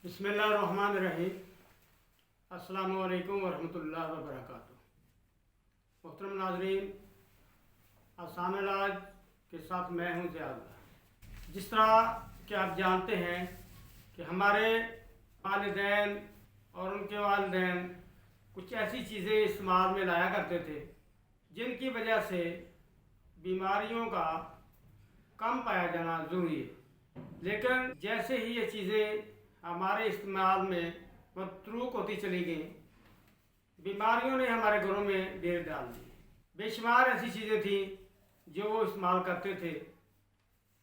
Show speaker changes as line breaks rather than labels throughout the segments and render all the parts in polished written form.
बिस्मिल्लाहिर्रहमानिर्रहीम। अस्सलामु अलैकुम वरहमतुल्लाहि वबरकातुहू। मोहतरम नाज़रीन, आसान इलाज के साथ मैं हूँ ज़ियाउल्लाह। जिस तरह कि आप जानते हैं कि हमारे वालिदैन और उनके वालिदैन कुछ ऐसी चीज़ें इस्तेमाल में लाया करते थे जिनकी वजह से बीमारियों का कम पाया जाना ज़रूरी है, लेकिन जैसे ही ये चीज़ें हमारे इस्तेमाल में मतरूक होती चली गई, बीमारियों ने हमारे घरों में डेर डाल दी। बेशुमार ऐसी चीज़ें थी जो वो इस्तेमाल करते थे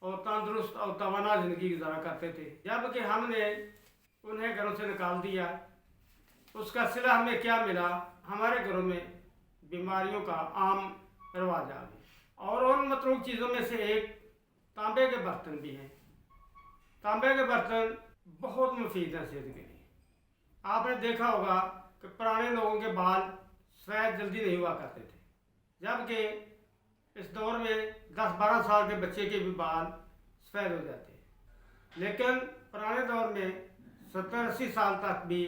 और तंदुरुस्त और तवाना ज़िंदगी गुजारा करते थे। जबकि हमने उन्हें घरों से निकाल दिया, उसका सिला हमें क्या मिला? हमारे घरों में बीमारियों का आम रवाज आ गया। और उन मतरूक चीज़ों में से एक तांबे के बर्तन भी हैं। तांबे के बर्तन बहुत मुफीद हैं सेहत के लिए। आपने देखा होगा कि पुराने लोगों के बाल सफ़ेद जल्दी नहीं हुआ करते थे, जबकि इस दौर में 10-12 साल के बच्चे के भी बाल सफ़ेद हो जाते हैं। लेकिन पुराने दौर में 70-80 साल तक भी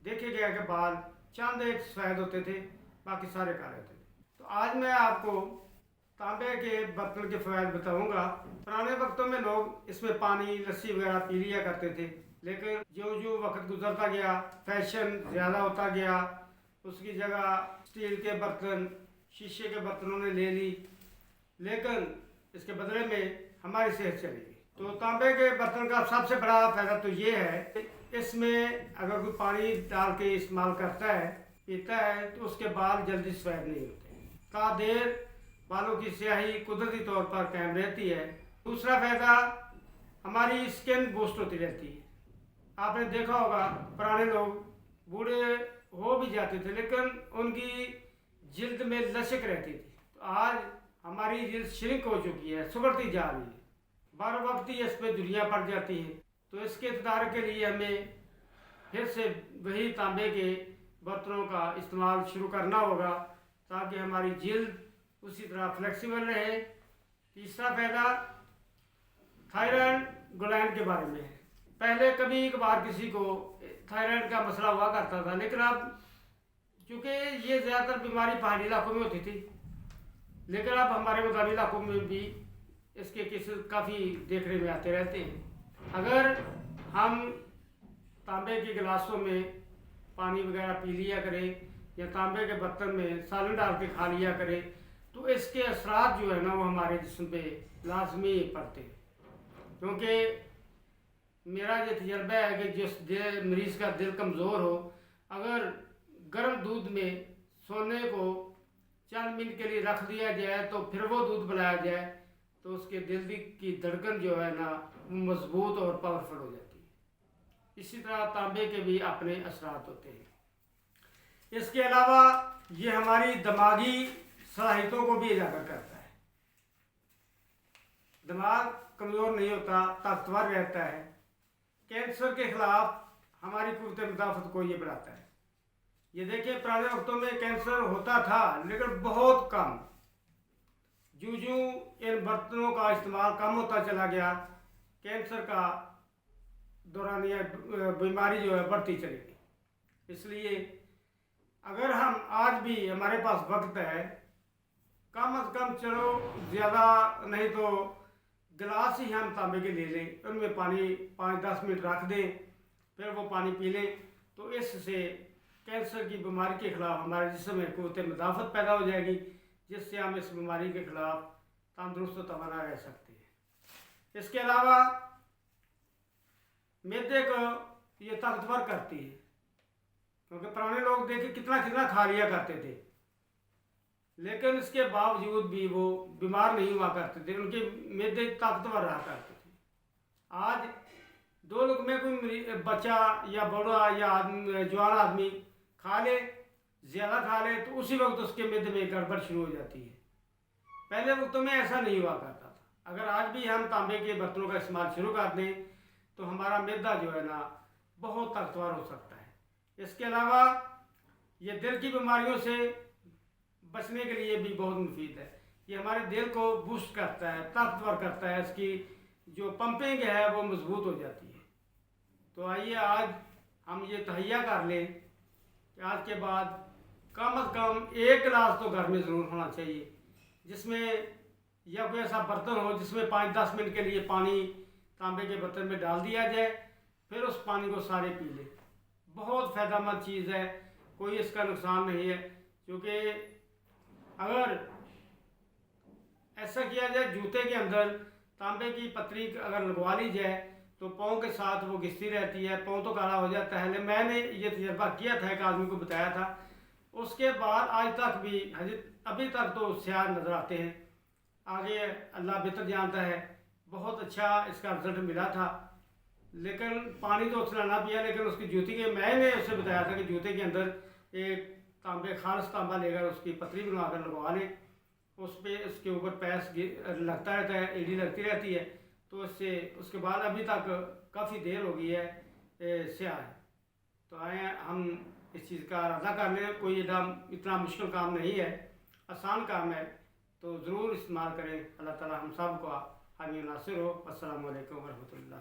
देखे गया कि बाल चंद एक सफ़ेद होते थे, बाकी सारे काले होते थे। तो आज मैं आपको तांबे के बर्तन के फ़वाइद बताऊंगा। पुराने वक्तों में लोग इसमें पानी, लस्सी वगैरह पी लिया करते थे, लेकिन जो जो वक्त गुजरता गया, फैशन ज़्यादा होता गया, उसकी जगह स्टील के बर्तन, शीशे के बर्तनों ने ले ली, लेकिन इसके बदले में हमारी सेहत चली गई। तो तांबे के बर्तन का सबसे बड़ा फ़ायदा तो ये है कि इसमें अगर कोई पानी डाल के इस्तेमाल करता है, पीता है, तो उसके बाल जल्दी सफ़ेद नहीं होते। का देर बालों की स्याही कुदरती तौर पर कायम रहती है। दूसरा फ़ायदा, हमारी स्किन बूस्ट होती रहती है। आपने देखा होगा पुराने लोग बूढ़े हो भी जाते थे, लेकिन उनकी जिल्द में लचक रहती थी। तो आज हमारी जिल्द श्रिंक हो चुकी है, सुगड़ती जा रही है, बार वक्त ही इस पर दुनिया पड़ जाती है। तो इसके इक़्तिदार के लिए हमें फिर से वही तांबे के बर्तनों का इस्तेमाल शुरू करना होगा, ताकि हमारी जिल्द उसी तरह फ्लेक्सिबल रहे। तीसरा फ़ायदा थायराइड ग्लैंड के बारे में है। पहले कभी कभार किसी को थायराइड का मसला हुआ करता था, लेकिन अब चूँकि ये ज़्यादातर बीमारी पहाड़ी इलाकों में होती थी, लेकिन अब हमारे मैदानी इलाकों में भी इसके केसेस काफ़ी देखने में आते रहते हैं। अगर हम तांबे के गिलासों में पानी वगैरह पी लिया करें या तांबे के बर्तन में सालन डाल के खा लिया करें, तो इसके असरात जो है ना, वो हमारे जिस्म पे लाजमी पड़ते हैं। क्योंकि मेरा ये तजर्बा है कि जिस मरीज़ का दिल कमज़ोर हो, अगर गर्म दूध में सोने को चंद मिनट के लिए रख दिया जाए, तो फिर वो दूध पिलाया जाए, तो उसके दिल की धड़कन जो है ना, मजबूत और पावरफुल हो जाती है। इसी तरह तांबे के भी अपने असरात होते हैं। इसके अलावा ये हमारी दिमागी सलाहियतों को भी उजागर करता है। दिमाग कमज़ोर नहीं होता, ताकतवर रहता है। कैंसर के खिलाफ हमारी कुव्वत मुदाफ़त को ये बढ़ाता है। ये देखिए, पुराने वक्तों में कैंसर होता था, लेकिन बहुत कम। जो जो इन बर्तनों का इस्तेमाल कम होता चला गया, कैंसर का दौरानिया बीमारी जो है बढ़ती चली गई। इसलिए अगर हम आज भी हमारे पास वक्त है, कम अज़ कम चलो ज़्यादा नहीं तो गिलास ही हम तांबे के ले लें, उनमें पानी 5-10 मिनट रख दें, फिर वो पानी पी लें, तो इससे कैंसर की बीमारी के ख़िलाफ़ हमारे जिस्म में कुव्वत मुदाफ़त पैदा हो जाएगी, जिससे हम इस बीमारी के ख़िलाफ़ तंदुरुस्त और तवाना रह सकते हैं। इसके अलावा मैदे को ये ताकतवर करती है, क्योंकि पुराने लोग देखिए कितना कितना खा लिया करते थे, लेकिन इसके बावजूद भी वो बीमार नहीं हुआ करते थे, उनके मैदे ताकतवर रहा करते थे। आज दो लोग में कोई बच्चा या बड़ा या जवान आदमी खा ले, ज़्यादा खा ले, तो उसी वक्त उसके मैदे में गड़बड़ शुरू हो जाती है। पहले वक्तों में ऐसा नहीं हुआ करता था। अगर आज भी हम तांबे के बर्तनों का इस्तेमाल शुरू कर दें, तो हमारा मैदा जो है ना, बहुत ताकतवर हो सकता है। इसके अलावा ये दिल की बीमारियों से बचने के लिए भी बहुत मुफीद है। ये हमारे दिल को बूस्ट करता है, ताकतवर करता है, इसकी जो पंपिंग है वो मजबूत हो जाती है। तो आइए आज हम ये तहैया कर लें कि आज के बाद कम अज़ कम एक गिलास तो घर में ज़रूर होना चाहिए, जिसमें या कोई ऐसा बर्तन हो जिसमें 5-10 मिनट के लिए पानी तांबे के बर्तन में डाल दिया जाए, फिर उस पानी को सारे पी लें। बहुत फ़ायदेमंद चीज़ है, कोई इसका नुकसान नहीं है। क्योंकि अगर ऐसा किया जाए, जूते के अंदर तांबे की पत्तरी अगर लगवा ली जाए तो पाँव के साथ वो घिसती रहती है, पाँव तो काला हो जाता है। मैंने ये तजर्बा किया था, एक आदमी को बताया था, उसके बाद आज तक भी अभी तक तो स्याह नज़र आते हैं। आगे अल्लाह बेहतर जानता है। बहुत अच्छा इसका रिजल्ट मिला था। लेकिन पानी तो उतना ना पिया, लेकिन उसकी जूती के मैंने उसे बताया था कि जूते के अंदर एक तांबे खालस तांबा लेकर उसकी पतली बनवा कर लगवा लें। उस पर उसके ऊपर पैस लगता रहता है, एड़ी लगती रहती है, तो इससे उसके बाद अभी तक काफ़ी देर हो गई है स्याह है। तो आए हम इस चीज़ का इरादा कर लें। कोई इतना मुश्किल काम नहीं है, आसान काम है, तो ज़रूर इस्तेमाल करें। अल्लाह ताला हम सब को हामी नासिर हो। अस्सलामु अलैकुम वरहमतुल्लाह।